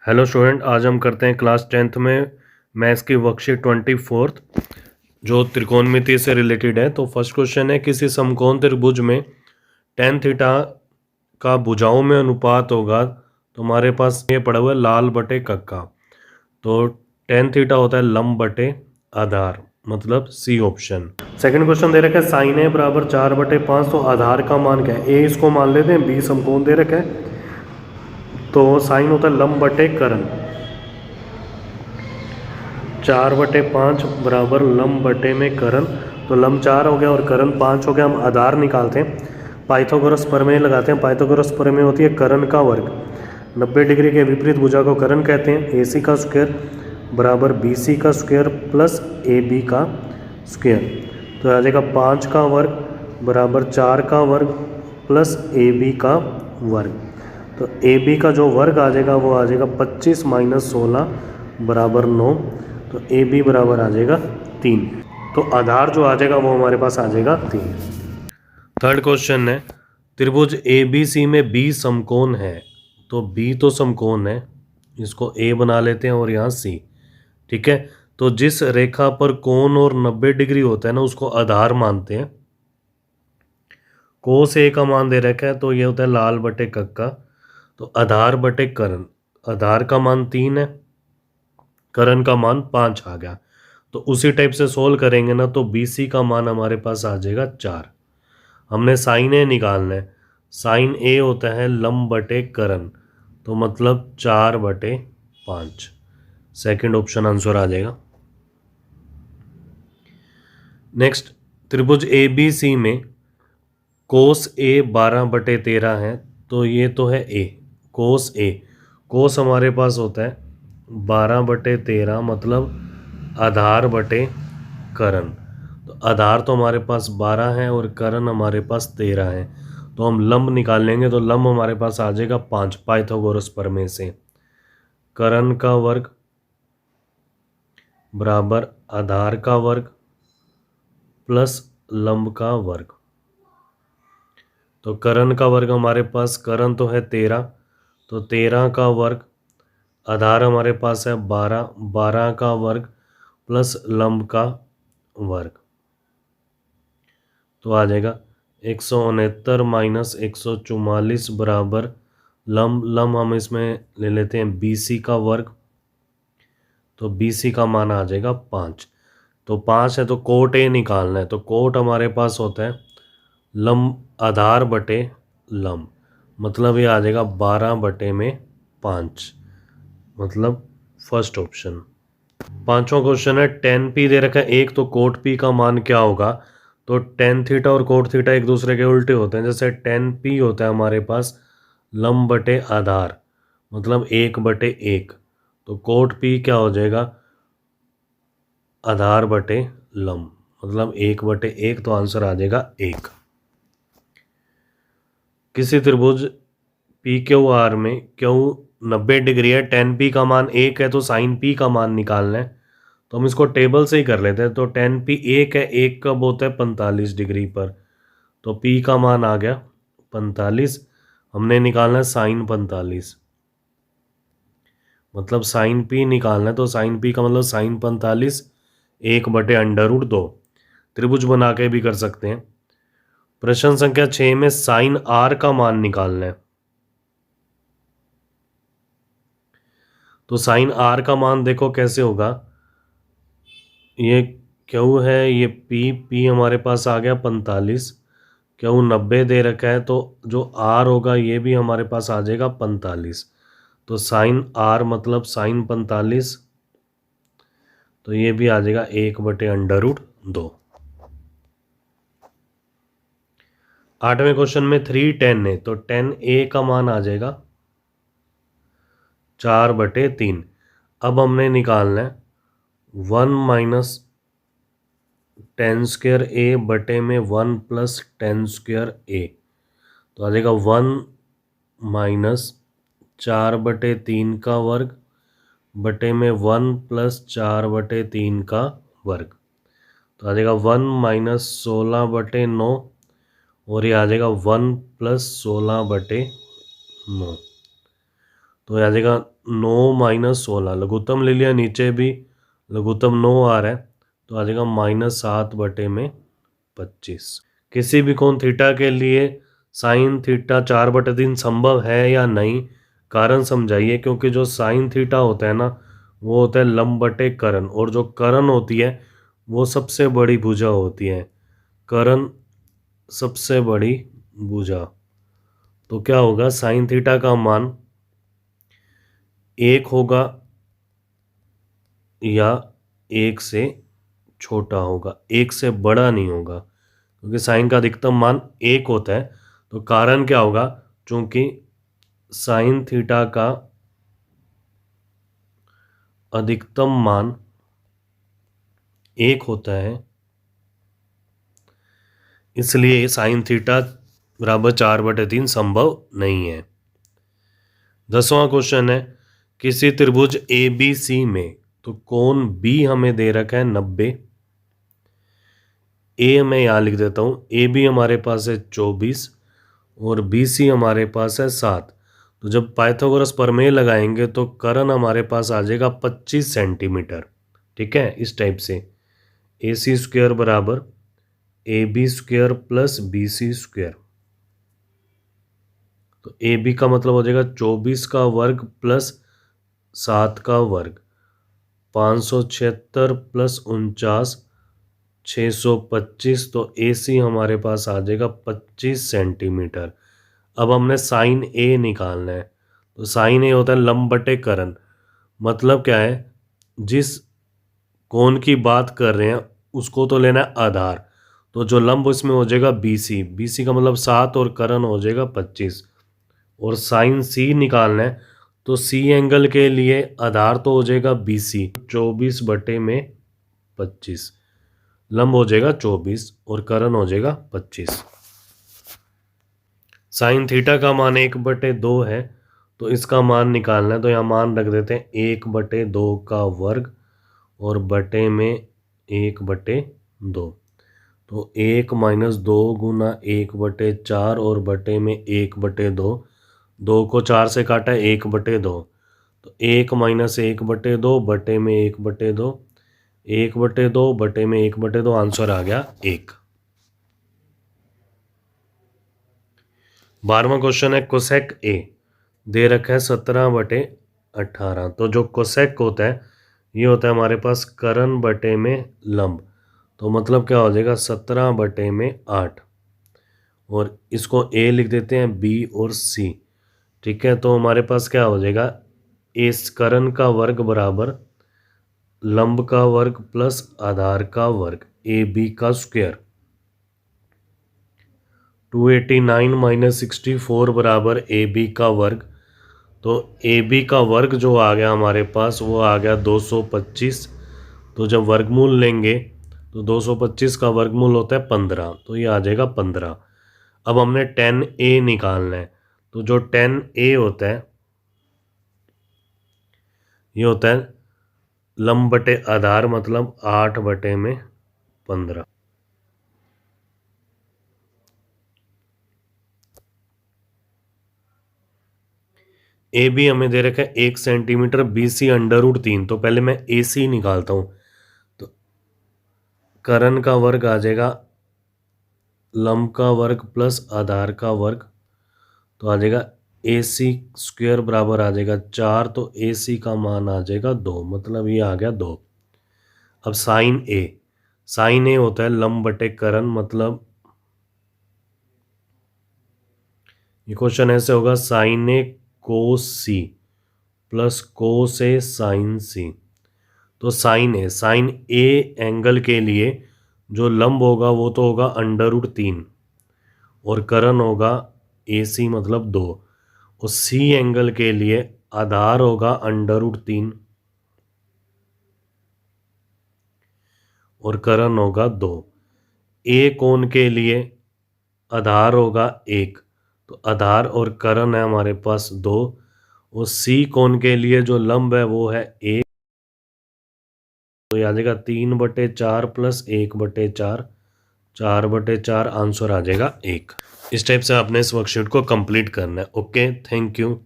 Hello student, आज हम करते हैं क्लास 10th में मैथ्स की वर्कशीट 24 जो त्रिकोणमिति से रिलेटेड है। तो फर्स्ट क्वेश्चन है, किसी समकोण त्रिभुज में tan थीटा का भुजाओं में अनुपात होगा। तो हमारे पास ये पड़ा हुआ है लाल बटे कक्का। तो tan थीटा होता है लंब बटे आधार, मतलब सी ऑप्शन। सेकंड क्वेश्चन दे रखा है साइन ए बराबर 4/5। तो आधार का मान क्या है? ए इसको मान लेते हैं, बी समकोण दे रखा है। तो साइन होता है लंब बटे कर्ण, 4/5 बराबर लंब बटे में कर्ण। तो लंब 4 हो गया और कर्ण 5 हो गया। हम आधार निकालते हैं, पाइथागोरस प्रमेय लगाते हैं। पाइथागोरस प्रमेय होती है कर्ण का वर्ग, 90 डिग्री के विपरीत भुजा को कर्ण कहते हैं। AC का स्क्वायर बराबर BC का स्क्वायर प्लस AB का स्क्वायर। तो आ जाएगा 5 का वर्ग बराबर 4 का वर्ग प्लस AB का वर्ग। तो AB का जो वर्ग आ जाएगा वो आ जाएगा 25 - 16 बराबर 9। तो AB बराबर आ जाएगा 3। तो आधार जो आ जाएगा वो हमारे पास आ जाएगा 3। थर्ड क्वेश्चन है, त्रिभुज ABC में B समकोण है। तो B तो समकोण है, इसको A बना लेते हैं और यहाँ C। ठीक है, तो जिस रेखा पर कोण और 90 डिग्री होता है ना, उसको आधार मानते हैं। कोस A का मान दे रखा है, तो ये होता है लाल बटे कक्का। तो आधार बटे कर्ण, आधार का मान 3 है, कर्ण का मान 5 आ गया। तो उसी टाइप से सोल्व करेंगे ना, तो BC का मान हमारे पास आ जाएगा 4। हमने साइन ए निकालना है। साइन ए होता है लंब बटे कर्ण, तो मतलब 4/5। सेकंड ऑप्शन आंसर आ जाएगा। नेक्स्ट, त्रिभुज ABC में कोस A 12/13 है। तो ये तो है A, कोस A। कोस हमारे पास होता है 12/13, मतलब आधार बटे कर्ण। तो आधार तो हमारे पास 12 है और कर्ण हमारे पास 13 है। तो हम लंब निकालेंगे, तो लंब हमारे पास आ जाएगा 5 पाइथागोरस प्रमेय से। कर्ण का वर्ग बराबर आधार का वर्ग प्लस लंब का वर्ग। तो कर्ण का वर्ग हमारे पास, कर्ण तो है 13, तो 13 का वर्ग, आधार हमारे पास है 12, 12 का वर्ग प्लस लंब का वर्ग। तो आ जाएगा 169 - 144 बराबर लंब हम इसमें ले लेते हैं BC का वर्ग। तो BC का मान आ जाएगा 5। तो 5 है तो कोट A निकालना है। तो कोट हमारे पास होता है लंब आधार बटे लंब, मतलब ये आ जाएगा 12/5, मतलब फर्स्ट ऑप्शन। पांचवा क्वेश्चन है, tan P दे रखा है एक, तो कोट P का मान क्या होगा? तो tan थीटा और कोट थीटा एक दूसरे के उल्टे होते हैं। जैसे tan P होता है हमारे पास लंब बटे आधार, मतलब 1/1। तो कोट P क्या हो जाएगा? आधार बटे लंब, मतलब 1/1। तो आंसर आ जाएगा 1। किसी त्रिभुज PQR में Q 90 डिग्री है, tan P का मान 1 है, तो sin P का मान निकालना है। तो हम इसको टेबल से ही कर लेते हैं। तो tan P 1 है, 1 कब होता है? 45 डिग्री पर। तो P का मान आ गया 45। हमने निकालना है sin 45, मतलब sin P निकालना है। तो sin P का मतलब sin 45 1/√2। त्रिभुज बना के भी कर सकते हैं। प्रश्न संख्या 6 में sin R का मान निकालना है। तो sin R का मान देखो कैसे होगा। ये Q है, ये P हमारे पास आ गया 45, Q 90 दे रखा है, तो जो R होगा ये भी हमारे पास आ जाएगा 45। तो sin R मतलब sin 45, तो ये भी आ जाएगा 1/√2। 8वें क्वेश्चन में 3 tan है, तो tan A का मान आ जाएगा 4/3। अब हमने निकालना है 1 - tan स्क्वायर A बटे में 1 + tan स्क्वायर A। तो आ जाएगा 1 - 4/3 का वर्ग बटे में 1 + 4/3 का वर्ग। तो आ जाएगा 1 - 16/9, और ये आ जाएगा 1 + 16/9। तो ये आ जाएगा 9 माइनस 16, लघुत्तम ले लिया, नीचे भी लघुत्तम 9 आ रहा है तो आ जाएगा -7/25। किसी भी कोण थीटा के लिए साइन थीटा 4/3 संभव है या नहीं, कारण समझाइए। क्योंकि जो साइन थीटा होता है ना वो होता है लंब बटे करण, और जो करण होती है वो सबसे बड़ी भुजा होती है। करण सबसे बड़ी भुजा, तो क्या होगा, साइन थीटा का मान 1 होगा या 1 से छोटा होगा, 1 से बड़ा नहीं होगा, क्योंकि साइन का अधिकतम मान 1 होता है। तो कारण क्या होगा, चूंकि साइन थीटा का अधिकतम मान 1 होता है, इसलिए साइन थीटा बराबर 4/3 संभव नहीं है। 10वां क्वेश्चन है, किसी त्रिभुज ए बी सी में, तो कोण बी हमें दे रखा है 90, ए मैं यहाँ लिख देता हूँ, ए बी हमारे पास है 24 और बी सी हमारे पास है 7। तो जब पाइथागोरस प्रमेय लगाएंगे तो कर्ण हमारे पास आ जाएगा 25 सेंटीमीटर। ठीक है, इस टाइप से ए सी स्क्वेयर बराबर A B square plus B C square. तो ए बी का मतलब हो जाएगा 24 का वर्ग प्लस 7 का वर्ग, 576 प्लस 49, 625। तो ए सी हमारे पास आ जाएगा 25 सेंटीमीटर। अब हमने साइन ए निकालना है, तो साइन ए होता है लंब बटे कर्ण। मतलब क्या है, जिस कोण की बात कर रहे हैं उसको तो लेना है आधार, तो जो लंब उसमें हो जाएगा बी सी, बी सी का मतलब 7 और कर्ण हो जाएगा 25। और साइन सी निकालना है, तो सी एंगल के लिए आधार तो हो जाएगा बी सी, 24/25, लंब हो जाएगा 24 और कर्ण हो जाएगा 25। साइन थीटा का मान 1/2 है, तो इसका मान निकालना है। तो यहाँ मान रख देते हैं 1/2 का वर्ग और बटे में 1/2। तो 1 माइनस 2 गुना 1/4 और बटे में 1/2। 2 को 4 से काटा है 1/2, तो 1 माइनस 1/2 बटे में 1/2, 1/2 बटे में 1/2, आंसर आ गया 1। 12वां क्वेश्चन है, कोसेक ए दे रखा है 17/18। तो जो कोसेक होता है ये होता है हमारे पास कर्ण बटे में लंब, तो मतलब क्या हो जाएगा 17/8। और इसको ए लिख देते हैं, बी और सी। ठीक है, तो हमारे पास क्या हो जाएगा, इस कर्ण का वर्ग बराबर लंब का वर्ग प्लस आधार का वर्ग, ए बी का स्क्वायर। 289 माइनस 64 बराबर ए बी का वर्ग। तो ए बी का वर्ग जो आ गया हमारे पास वो आ गया 225। तो जब वर्गमूल लेंगे तो 225 का वर्गमूल होता है 15, तो ये आ जाएगा 15। अब हमने 10a निकालना है, तो जो 10a होता है ये होता है लंब बटे आधार, मतलब 8/15। ए बी हमें दे रखा है 1 सेंटीमीटर, बी सी √3। तो पहले मैं ए सी निकालता हूँ, तो कर्ण का वर्ग आ जाएगा लंब का वर्ग प्लस आधार का वर्ग, तो आ जाएगा ए सी स्क्वेयर बराबर आ जाएगा 4। तो ए सी का मान आ जाएगा 2, मतलब ये आ गया 2। अब साइन ए, साइन ए होता है लंब बटे कर्ण, मतलब ये क्वेश्चन ऐसे होगा, साइन ए कोस सी प्लस कोस ए साइन सी। तो साइन ए एंगल के लिए जो लंब होगा वो तो होगा √3 और कर्ण होगा ए सी मतलब 2। और सी एंगल के लिए आधार होगा √3 और कर्ण होगा 2। ए कोण के लिए आधार होगा 1, तो आधार और कर्ण है हमारे पास 2। और सी कोण के लिए जो लंब है वो है 1, तो ये आ जाएगा 3/4 प्लस 1/4, 4/4, आंसर आ जाएगा 1। इस टाइप से आपने इस वर्कशीट को कंप्लीट करना है। Okay, thank you.